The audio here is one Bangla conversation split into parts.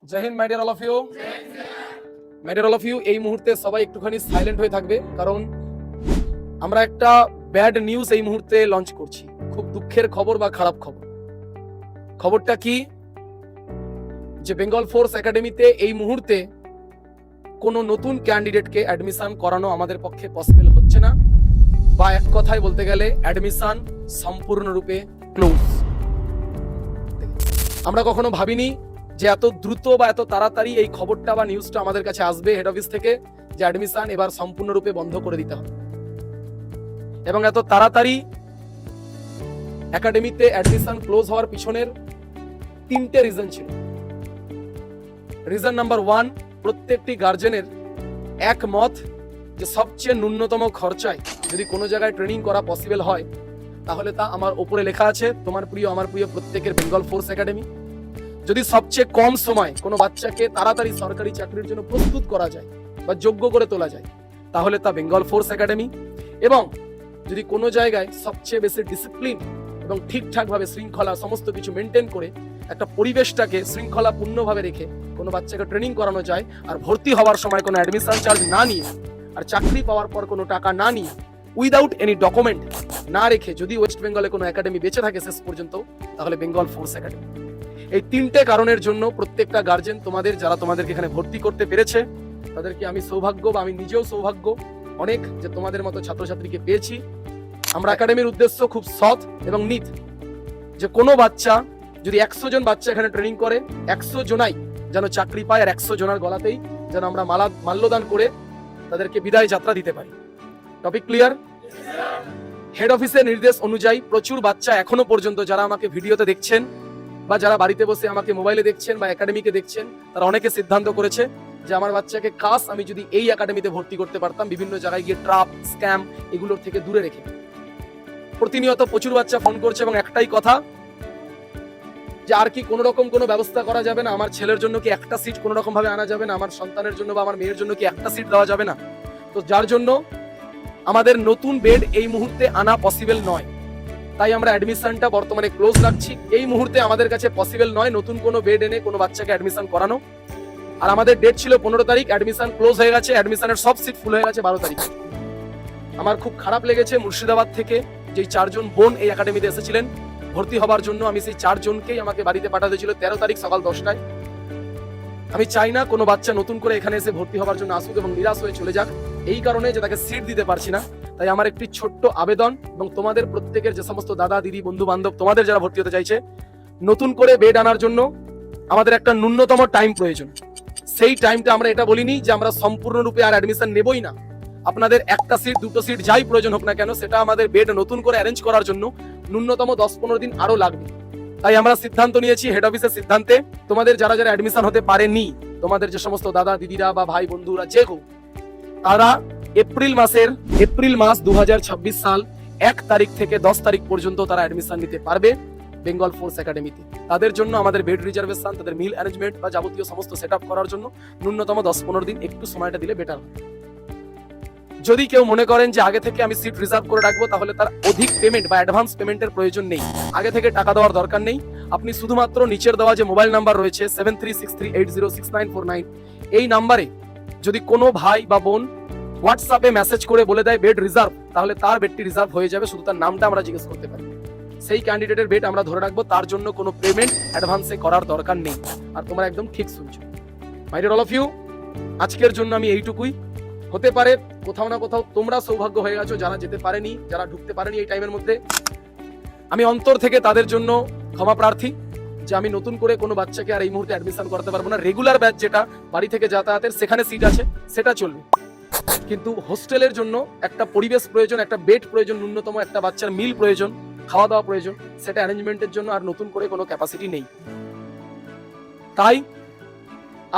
Joy Hind my dear all of you. My dear all of you, এই মুহূর্তে সবাই একটুখানি সাইলেন্ট হয়ে থাকবে, কারণ আমরা একটা ব্যাড নিউজ এই মুহূর্তে লঞ্চ করছি। খুব দুঃখের খবর বা খারাপ খবর। খবরটা কি, যে বেঙ্গল ফোর্স একাডেমিতে এই মুহূর্তে কোনো নতুন ক্যান্ডিডেটকে অ্যাডমিশন করানো আমাদের পক্ষে পসিবল হচ্ছে না, বা এক কথায় বলতে গেলে অ্যাডমিশন সম্পূর্ণরূপে ক্লোজ। আমরা কখনো ভাবিনি যে এত দ্রুত বা এত তাড়াতাড়ি এই খবরটা বা নিউজটা আমাদের কাছে আসবে হেড অফিস থেকে, যে অ্যাডমিশন এবার সম্পূর্ণরূপে বন্ধ করে দিতে হবে। এবং এত তাড়াতাড়ি একাডেমিতে অ্যাডমিশন ক্লোজ হওয়ার পিছনের তিনটে রিজন ছিল। রিজন নাম্বার 1, প্রত্যেকটি গার্জেনের একমত যে সবচেয়ে ন্যূনতম খরচায় যদি কোনো জায়গায় ট্রেনিং করা পসিবল হয়, তাহলে তা আমার ওপরে লেখা আছে, তোমার প্রিয় আমার প্রিয় প্রত্যেকের বেঙ্গল ফোর্স একাডেমি। যদি সবচেয়ে কম সময় কোনো বাচ্চাকে তাড়াতাড়ি সরকারি চাকরির জন্য প্রস্তুত করা যায় বা যোগ্য করে তোলা যায়, তাহলে তা বেঙ্গল ফোর্স একাডেমি। এবং যদি কোনো জায়গায় সবচেয়ে বেশি ডিসিপ্লিন এবং ঠিকঠাকভাবে শৃঙ্খলা সমস্ত কিছু মেনটেন করে একটা পরিবেশটাকে শৃঙ্খলাপূর্ণভাবে রেখে কোনো বাচ্চাকে ট্রেনিং করানো যায়, আর ভর্তি হওয়ার সময় কোনো অ্যাডমিশন চার্জ না নিয়ে, আর চাকরি পাওয়ার পর কোনো টাকা না নিয়ে, উইদাউট এনি ডকুমেন্ট না রেখে যদি ওয়েস্ট বেঙ্গলে কোনো একাডেমি বেঁচে থাকে শেষ পর্যন্ত, তাহলে বেঙ্গল ফোর্স একাডেমি। এই তিনটে কারণের জন্য প্রত্যেকটা গার্জেন তোমাদের, যারা তোমাদেরকে এখানে ভর্তি করতে পেরেছে, তাদেরকে আমি সৌভাগ্য বা আমি নিজেও সৌভাগ্য অনেক যে তোমাদের মতো ছাত্রছাত্রীকে পেয়েছি। আমরা একাডেমির উদ্দেশ্য খুব সৎ এবং নিট, যে কোনো বাচ্চা যদি 100 জন বাচ্চা এখানে ট্রেনিং করে, 100 জনাই যেন চাকরি পায়, আর 100 জনের গলাতেই যেন আমরা মাল্যদান করে তাদেরকে বিদায় যাত্রা দিতে পারি। Topic clear? হেড অফিসের নির্দেশ অনুযায়ী প্রচুর বাচ্চা এখনো পর্যন্ত, যারা আমাকে ভিডিওতে দেখছেন বা যারা বাড়িতে বসে আমাকে মোবাইলে দেখছেন বা একাডেমিকে দেখছেন, তারা অনেকে সিদ্ধান্ত করেছে যে আমার বাচ্চাকে কাশ আমি যদি এই একাডেমিতে ভর্তি করতে পারতাম, বিভিন্ন জায়গায় গিয়ে ট্রাপ স্ক্যাম এগুলোর থেকে দূরে রেখে। প্রতিনিয়ত প্রচুর বাচ্চা ফোন করছে এবং একটাই কথা, যে আর কি কোনো রকম কোনো ব্যবস্থা করা যাবে না, আমার ছেলের জন্য কি একটা সিট কোনো রকম ভাবে আনা যাবে না, আমার সন্তানের জন্য বা আমার মেয়ের জন্য কি একটা সিট দেওয়া যাবে না। তো যার জন্য আমাদের নতুন বেড এই মুহূর্তে আনা পসিবল নয়, তাই আমরা অ্যাডমিশনটা বর্তমানে ক্লোজ রাখছি। এই মুহূর্তে আমাদের কাছে পসিবল নয় নতুন কোনো বেড এনে কোনো বাচ্চাকে অ্যাডমিশন করানো। আর আমাদের ডেট ছিল 15 তারিখ, অ্যাডমিশন ক্লোজ হয়ে গেছে, অ্যাডমিশনের সব সিট ফুল হয়ে গেছে 12 তারিখ। আমার খুব খারাপ লেগেছে, মুর্শিদাবাদ থেকে যেই 4 জন বোন এই একাডেমিতে এসেছিলেন ভর্তি হবার জন্য, আমি সেই 4 জনকেই আমাকে বাড়িতে পাঠাতে ছিল 13 তারিখ সকাল 10টায়। আমি চাই না কোনো বাচ্চা নতুন করে এখানে এসে ভর্তি হবার জন্য আসুক এবং নিরাশ হয়ে চলে যাক, এই কারণে যে তাকে সিট দিতে পারছি না। তাই আমার একটি ছোট্ট আবেদন, এবং তোমাদের প্রত্যেকের যে সমস্ত দাদা দিদি বন্ধু বান্ধব তোমাদের যারা ভর্তি হতে চাইছে, নতুন করে বেড আনার জন্য আমাদের একটা ন্যূনতম টাইম প্রয়োজন। সেই টাইমটা আমরা এটা বলিনি যে আমরা সম্পূর্ণরূপে আর অ্যাডমিশন নেবই না, আপনাদের একটা সিট দুটো সিট যাই প্রয়োজন হোক না কেন, সেটা আমাদের বেড নতুন করে অ্যারেঞ্জ করার জন্য ন্যূনতম 10-15 দিন আরো লাগবে। তাই আমরা সিদ্ধান্ত নিয়েছি, হেড অফিসের সিদ্ধান্তে, তোমাদের যারা যারা অ্যাডমিশন হতে পারেনি, তোমাদের যে সমস্ত দাদা দিদিরা বা ভাই বন্ধুরা যে কেউ, তারা এপ্রিল মাস 2026 সাল 1 তারিখ থেকে 10 তারিখ পর্যন্ত তারা অ্যাডমিশন নিতে পারবে বেঙ্গল ফোর্স একাডেমিতে। তাদের জন্য আমাদের বেড রিজার্ভেশন, তাদের মিল অ্যারেঞ্জমেন্ট বা যাবতীয় সমস্ত সেটআপ করার জন্য ন্যূনতম 10-15 দিন একটু সময়টা দিলে বেটার হয়। যদি কেউ মনে করেন যে আগে থেকে আমি সিট রিজার্ভ করে রাখবো, তাহলে তার অধিক পেমেন্ট বা অ্যাডভান্স পেমেন্টের প্রয়োজন নেই, আগে থেকে টাকা দেওয়ার দরকার নেই। আপনি শুধুমাত্র নিচের দেওয়া যে মোবাইল নাম্বার রয়েছে 7363806949, এই নাম্বারে যদি কোনো ভাই বা বোন হোয়াটসঅ্যাপে মেসেজ করে বলে দেয় বেড রিজার্ভ, তাহলে তার বেডটি রিজার্ভ হয়ে যাবে, শুধু তার নামটা আমরা জিজ্ঞেস করতে পারি, সেই ক্যান্ডিডেটের বেড আমরা ধরে রাখবো, তার জন্য কোনো পেমেন্ট অ্যাডভান্সে করার দরকার নেই। আর তোমরা একদম ঠিক শুনছো my dear all of you, আজকের জন্য আমি এইটুকুই। হতে পারে কোথাও না কোথাও তোমরা সৌভাগ্য হয়ে গেছো, যারা যেতে পারেনি, যারা ঢুকতে পারেনি এই টাইমের মধ্যে। আমি অন্তর থেকে তাদের জন্য ক্ষমা প্রার্থী, যে আমি নতুন করে কোনো বাচ্চাকে আর এই মুহূর্তে অ্যাডমিশন করাতে পারবো না। রেগুলার ব্যাচ যেটা বাড়ি থেকে যাতায়াতের, সেখানে সিট আছে, সেটা চলবে, কিন্তু হোস্টেলের জন্য একটা পরিবেশ প্রয়োজন, একটা বেড প্রয়োজন, ন্যূনতম একটা বাচ্চার মিল প্রয়োজন, খাওয়া দাওয়া প্রয়োজন, সেটা অ্যারেঞ্জমেন্টের জন্য আর নতুন করে কোনো ক্যাপাসিটি নেই। তাই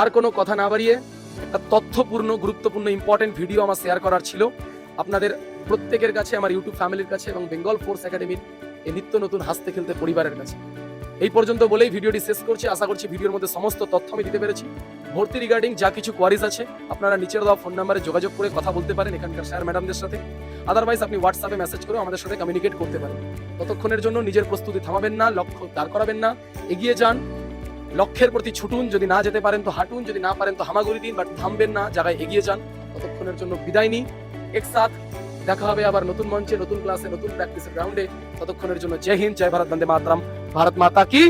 আর কোনো কথা না বাড়িয়ে একটা তথ্যপূর্ণ গুরুত্বপূর্ণ ইম্পর্টেন্ট ভিডিও আমার শেয়ার করার ছিল আপনাদের প্রত্যেকের কাছে, আমার ইউটিউব ফ্যামিলির কাছে এবং বেঙ্গল ফোর্স একাডেমির এই নিত্য নতুন হাসতে খেলতে পরিবারের কাছে। এই পর্যন্ত বলেই ভিডিওটি শেষ করছি। আশা করছি ভিডিওর মধ্যে সমস্ত তথ্য আমি দিতে পেরেছি। ভর্তি রিগার্ডিং যা কিছু কোয়ারিজ আছে, আপনারা নিচের দেওয়া ফোন নাম্বারে যোগাযোগ করে কথা বলতে পারেন এখানকার স্যার ম্যাডামদের সাথে। আদারওয়াইজ আপনি হোয়াটসঅ্যাপে মেসেজ করে আমাদের সাথে কমিউনিকেট করতে পারেন। ততক্ষণের জন্য নিজের প্রস্তুতি থামাবেন না, লক্ষ্য দাঁড় করাবেন না, এগিয়ে যান। লক্ষ্যের প্রতি ছুটুন, যদি না যেতে পারেন তো হাঁটুন, যদি না পারেন তো হামাগুড়ি দিন, বাট থামবেন না, জায়গায় এগিয়ে যান। ততক্ষণের জন্য বিদায় নিই। একসাথ দেখা হবে আবার নতুন মঞ্চে, নতুন ক্লাসে, নতুন প্র্যাকটিসের গ্রাউন্ডে। ততক্ষণের জন্য জয় হিন্দ, জয় ভারত, বন্দে মাতরম, ভারত মাতা কি।